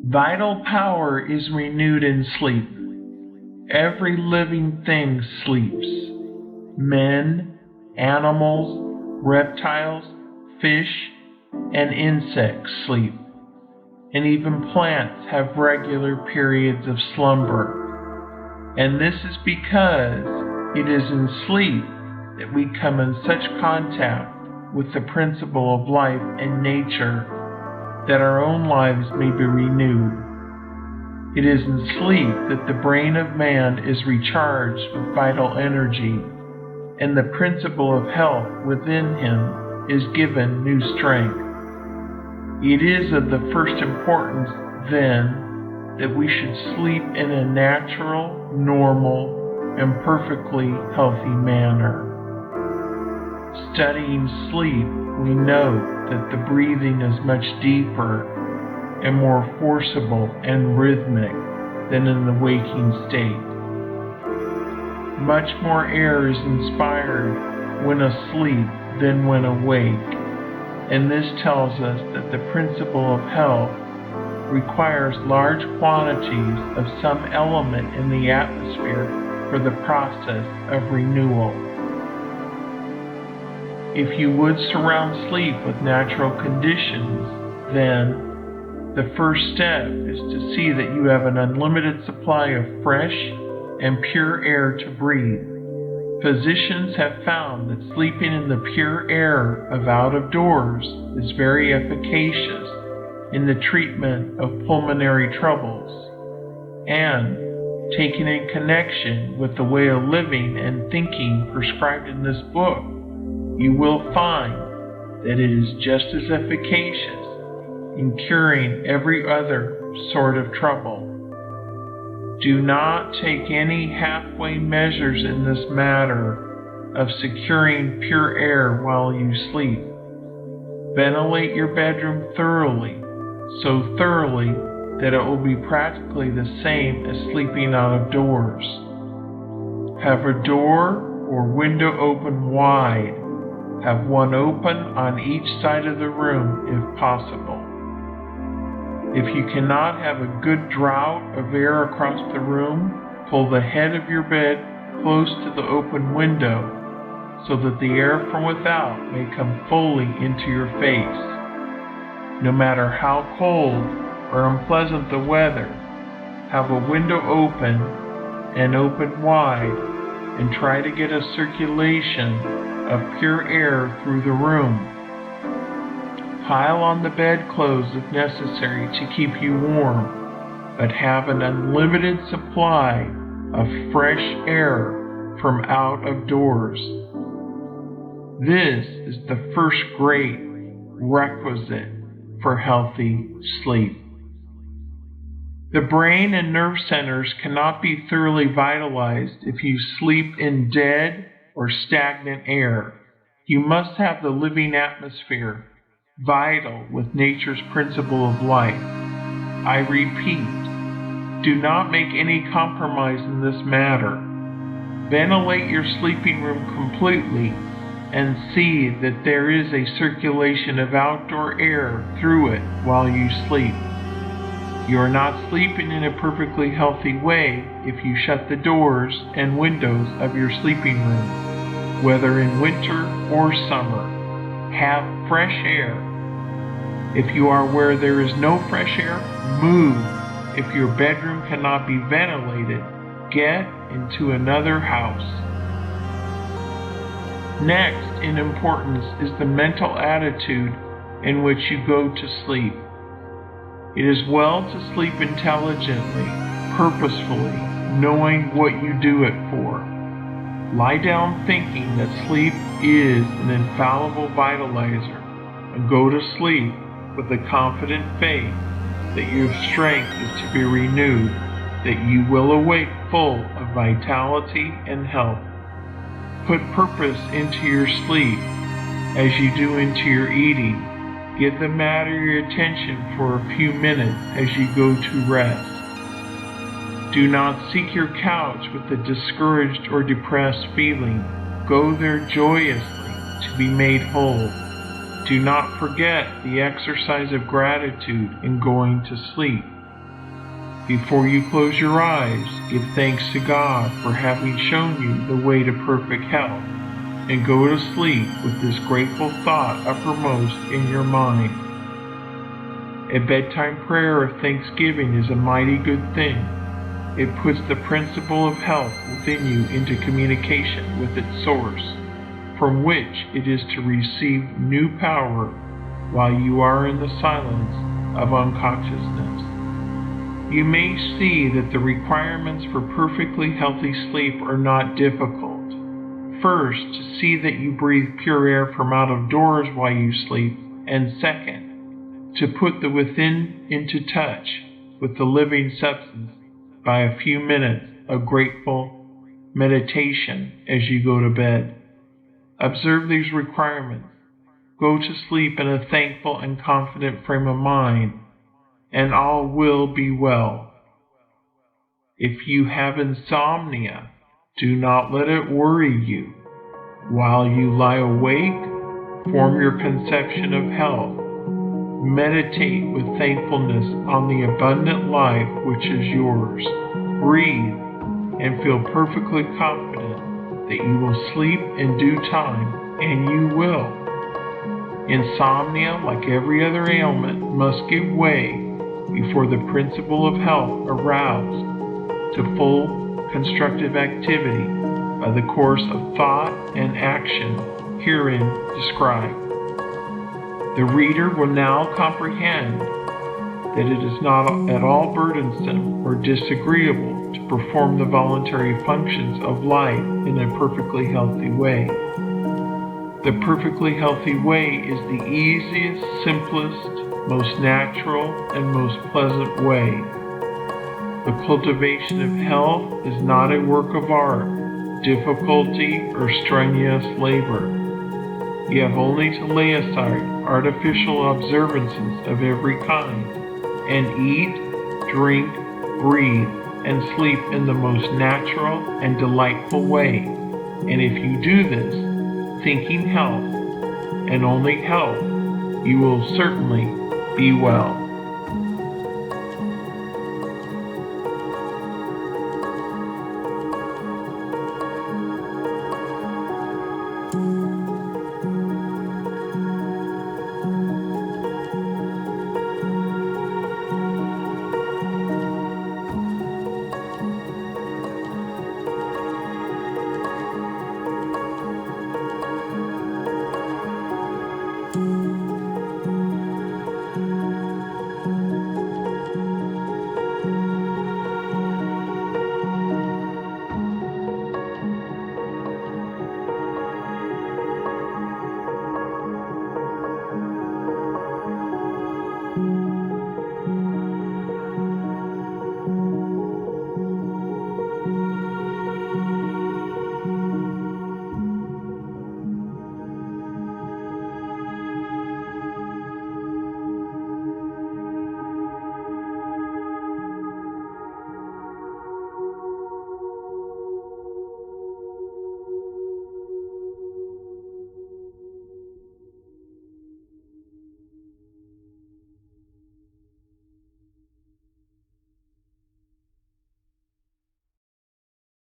Vital power is renewed in sleep. Every living thing sleeps. Men, animals, reptiles, fish, and insects sleep. And even plants have regular periods of slumber. And this is because it is in sleep that we come in such contact with the principle of life and nature that our own lives may be renewed. It is in sleep that the brain of man is recharged with vital energy, and the principle of health within him is given new strength. It is of the first importance, then, that we should sleep in a natural, normal, and perfectly healthy manner. Studying sleep, we know that the breathing is much deeper and more forcible and rhythmic than in the waking state. Much more air is inspired when asleep than when awake, and this tells us that the principle of health requires large quantities of some element in the atmosphere for the process of renewal. If you would surround sleep with natural conditions, then the first step is to see that you have an unlimited supply of fresh and pure air to breathe. Physicians have found that sleeping in the pure air of out of doors is very efficacious in the treatment of pulmonary troubles, and taken in connection with the way of living and thinking prescribed in this book, you will find that it is just as efficacious in curing every other sort of trouble. Do not take any halfway measures in this matter of securing pure air while you sleep. Ventilate your bedroom thoroughly, so thoroughly that it will be practically the same as sleeping out of doors. Have a door or window open wide. Have one open on each side of the room if possible. If you cannot have a good draught of air across the room, pull the head of your bed close to the open window so that the air from without may come fully into your face. No matter how cold or unpleasant the weather, have a window open and open wide and try to get a circulation of pure air through the room. Pile on the bedclothes if necessary to keep you warm, but have an unlimited supply of fresh air from out of doors. This is the first great requisite for healthy sleep. The brain and nerve centers cannot be thoroughly vitalized if you sleep in dead or stagnant air. You must have the living atmosphere, vital with nature's principle of life. I repeat, do not make any compromise in this matter. Ventilate your sleeping room completely and see that there is a circulation of outdoor air through it while you sleep. You are not sleeping in a perfectly healthy way if you shut the doors and windows of your sleeping room, whether in winter or summer. Have fresh air. If you are where there is no fresh air, move. If your bedroom cannot be ventilated, get into another house. Next in importance is the mental attitude in which you go to sleep. It is well to sleep intelligently, purposefully, knowing what you do it for. Lie down thinking that sleep is an infallible vitalizer, and go to sleep with a confident faith that your strength is to be renewed, that you will awake full of vitality and health. Put purpose into your sleep as you do into your eating. Give the matter your attention for a few minutes as you go to rest. Do not seek your couch with a discouraged or depressed feeling. Go there joyously to be made whole. Do not forget the exercise of gratitude in going to sleep. Before you close your eyes, give thanks to God for having shown you the way to perfect health, and go to sleep with this grateful thought uppermost in your mind. A bedtime prayer of thanksgiving is a mighty good thing. It puts the principle of health within you into communication with its source, from which it is to receive new power while you are in the silence of unconsciousness. You may see that the requirements for perfectly healthy sleep are not difficult. First, to see that you breathe pure air from out of doors while you sleep, and second, to put the within into touch with the living substance by a few minutes of grateful meditation as you go to bed. Observe these requirements. Go to sleep in a thankful and confident frame of mind, and all will be well. If you have insomnia, do not let it worry you. While you lie awake, form your conception of health. Meditate with thankfulness on the abundant life which is yours. Breathe and feel perfectly confident that you will sleep in due time, and you will. Insomnia, like every other ailment, must give way before the principle of health aroused to full constructive activity by the course of thought and action herein described. The reader will now comprehend that it is not at all burdensome or disagreeable to perform the voluntary functions of life in a perfectly healthy way. The perfectly healthy way is the easiest, simplest, most natural, and most pleasant way. The cultivation of health is not a work of art, difficulty, or strenuous labor. You have only to lay aside artificial observances of every kind, and eat, drink, breathe, and sleep in the most natural and delightful way. And if you do this, thinking health, and only health, you will certainly be well.